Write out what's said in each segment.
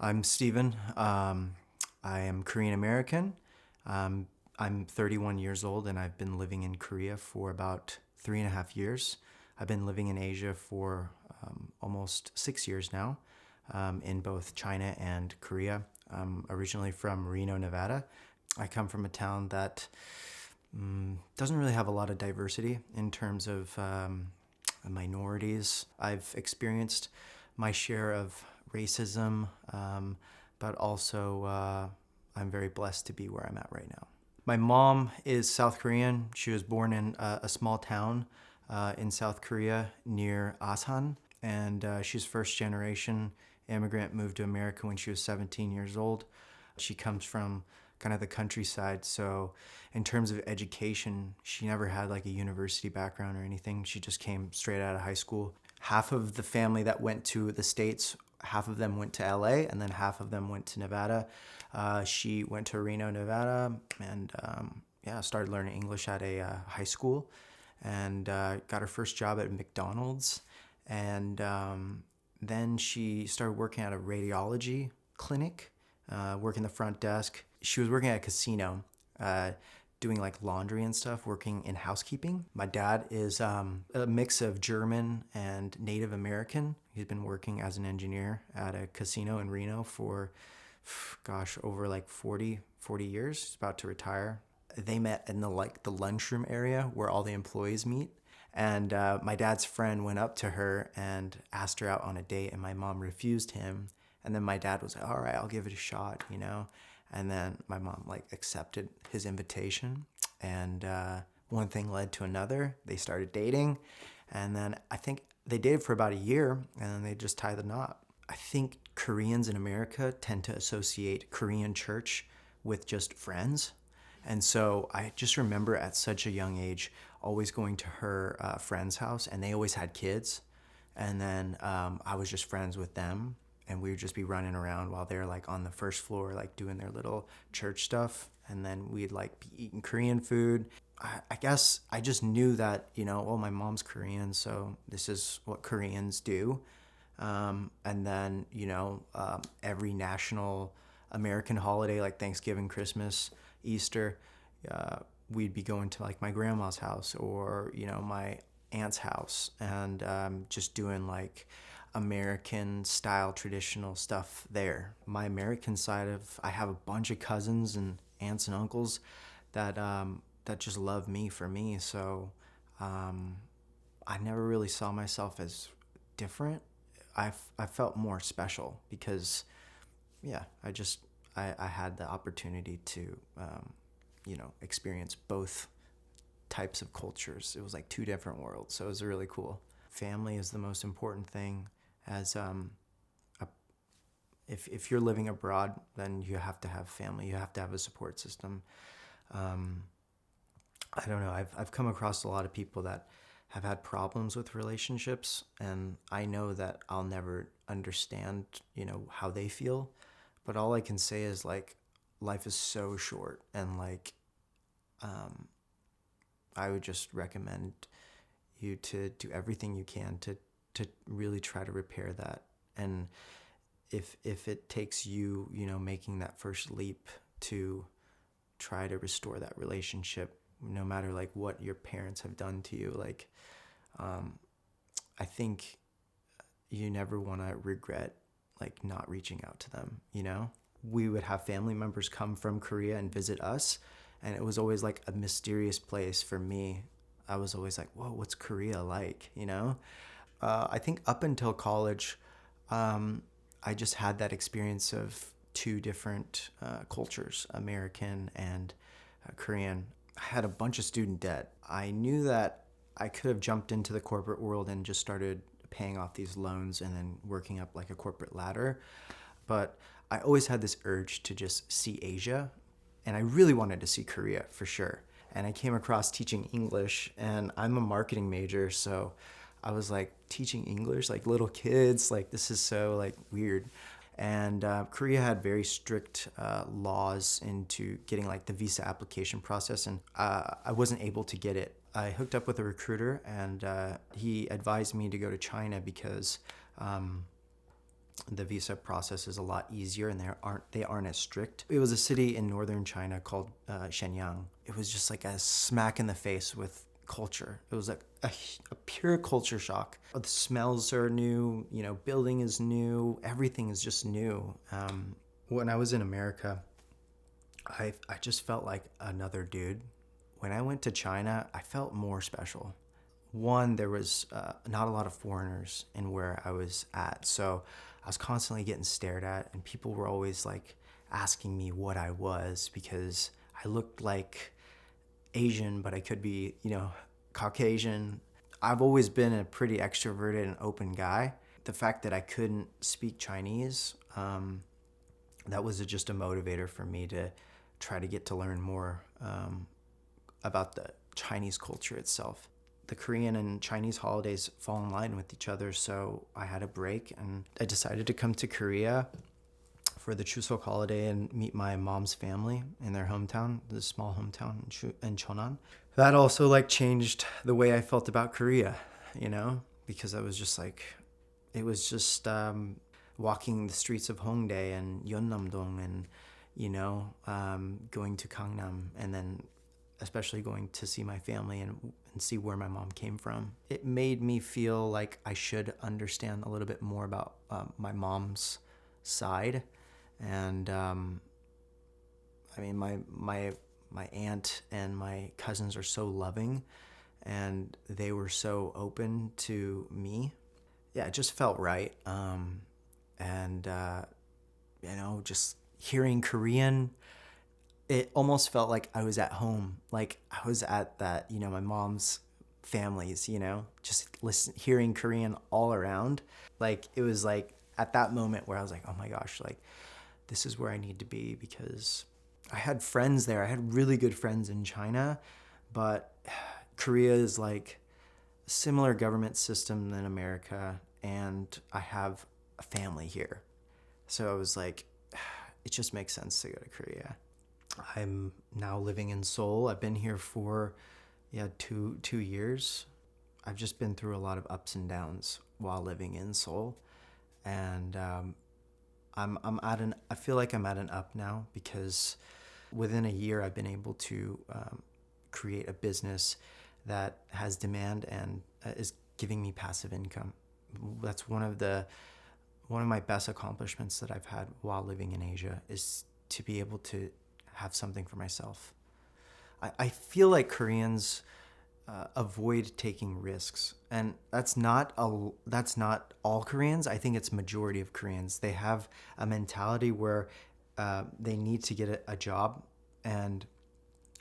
I'm Steven. I am Korean American. I'm 31 years old and I've been living in Korea for about 3.5 years. I've been living in Asia for almost 6 years now, in both China and Korea. I'm originally from Reno, Nevada. I come from a town that doesn't really have a lot of diversity in terms of minorities. I've experienced my share of racism, but also I'm very blessed to be where I'm at right now. My mom is South Korean. She was born in a small town in South Korea near Asan, and she's first generation immigrant, moved to America when she was 17 years old. She comes from kind of the countryside, so in terms of education, she never had like a university background or anything. She just came straight out of high school. Half of the family that went to the States, half of them went to LA, and then half of them went to Nevada. She went to Reno, Nevada, and started learning English at a high school, and got her first job at McDonald's, and then she started working at a radiology clinic, working the front desk. She was working at a casino, doing like laundry and stuff, working in housekeeping. My dad is a mix of German and Native American. He's been working as an engineer at a casino in Reno for, over like 40 years. He's about to retire. They met in the lunchroom area where all the employees meet. And my dad's friend went up to her and asked her out on a date, and my mom refused him. And then my dad was like, all right, I'll give it a shot, you know? And then my mom like accepted his invitation, and one thing led to another. They started dating, and then I think they dated for about a year, and then they just tied the knot. I think Koreans in America tend to associate Korean church with just friends. And so I just remember at such a young age always going to her friend's house, and they always had kids. And then I was just friends with them, and we would just be running around while they're like on the first floor, like doing their little church stuff. And then we'd like be eating Korean food. I guess I just knew that, well, my mom's Korean, so this is what Koreans do. And then, every national American holiday, like Thanksgiving, Christmas, Easter, we'd be going to like my grandma's house or, my aunt's house, and just doing like American style traditional stuff there. My American side I have a bunch of cousins and aunts and uncles that that just love me for me. So I never really saw myself as different. I felt more special because I had the opportunity to experience both types of cultures. It was like two different worlds, so it was really cool. Family is the most important thing. As if you're living abroad, then you have to have family. You have to have a support system. I don't know. I've come across a lot of people that have had problems with relationships, and I know that I'll never understand, how they feel. But all I can say is like life is so short, and like I would just recommend you to do everything you can to really try to repair that. And if it takes you, making that first leap to try to restore that relationship, no matter like what your parents have done to you, like I think you never want to regret like not reaching out to them. We would have family members come from Korea and visit us, and it was always like a mysterious place for me. I was always like, whoa, what's Korea like, I think up until college, I just had that experience of two different cultures, American and Korean. I had a bunch of student debt. I knew that I could have jumped into the corporate world and just started paying off these loans and then working up like a corporate ladder. But I always had this urge to just see Asia, and I really wanted to see Korea for sure. And I came across teaching English, and I'm a marketing major, so I was like teaching English, like little kids, like this is so like weird. And Korea had very strict laws into getting like the visa application process, and I wasn't able to get it. I hooked up with a recruiter, and he advised me to go to China because The visa process is a lot easier, and they aren't as strict. It was a city in northern China called Shenyang. It was just like a smack in the face with culture. It was like a pure culture shock. The smells are new, building is new, everything is just new. When I was in America, I just felt like another dude. When I went to China, I felt more special. One, there was not a lot of foreigners in where I was at, so I was constantly getting stared at, and people were always like asking me what I was, because I looked like Asian, but I could be, Caucasian. I've always been a pretty extroverted and open guy. The fact that I couldn't speak Chinese, that was just a motivator for me to try to get to learn more about the Chinese culture itself. The Korean and Chinese holidays fall in line with each other, so I had a break and I decided to come to Korea for the Chuseok holiday and meet my mom's family in their hometown, the small hometown in Cheonan. That also like changed the way I felt about Korea, because I was just like, it was just walking the streets of Hongdae and Yeonnam-dong and, going to Gangnam, and then especially going to see my family and see where my mom came from. It made me feel like I should understand a little bit more about my mom's side. And my aunt and my cousins are so loving, and they were so open to me. Yeah, it just felt right. Just hearing Korean, it almost felt like I was at home. Like I was at that, my mom's families, just hearing Korean all around. Like it was like at that moment where I was like, oh my gosh, like this is where I need to be, because I had friends there. I had really good friends in China, but Korea is like a similar government system than America, and I have a family here. So I was like, it just makes sense to go to Korea. I'm now living in Seoul. I've been here for 2 years. I've just been through a lot of ups and downs while living in Seoul, and I feel like I'm at an up now, because within a year I've been able to create a business that has demand and is giving me passive income. That's one of my best accomplishments that I've had while living in Asia, is to be able to have something for myself. I feel like Koreans avoid taking risks, and that's not all Koreans. I think it's majority of Koreans. They have a mentality where they need to get a job, and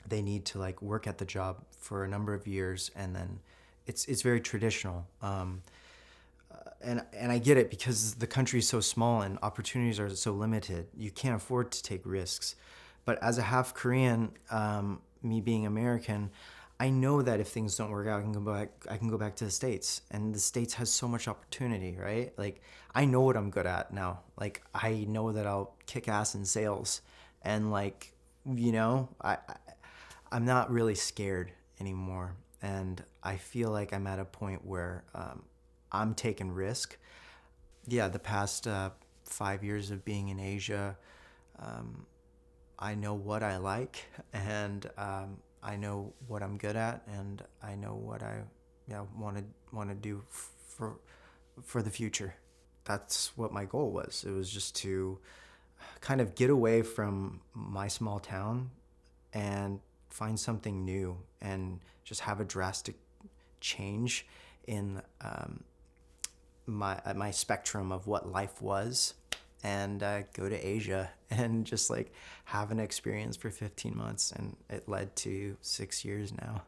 they need to like work at the job for a number of years, and then it's very traditional. And I get it, because the country is so small and opportunities are so limited. You can't afford to take risks. But as a half Korean, me being American, I know that if things don't work out, I can go back to the States, and the States has so much opportunity, right? Like I know what I'm good at now. Like I know that I'll kick ass in sales, and like I'm not really scared anymore, and I feel like I'm at a point where I'm taking risk. Yeah, the past 5 years of being in Asia, I know what I like, and I know what I'm good at, and I know what I want to do for the future. That's what my goal was. It was just to kind of get away from my small town and find something new, and just have a drastic change in my spectrum of what life was, and go to Asia and just like have an experience for 15 months, and it led to 6 years now.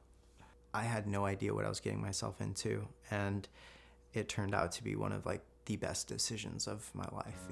I had no idea what I was getting myself into, and it turned out to be one of like the best decisions of my life,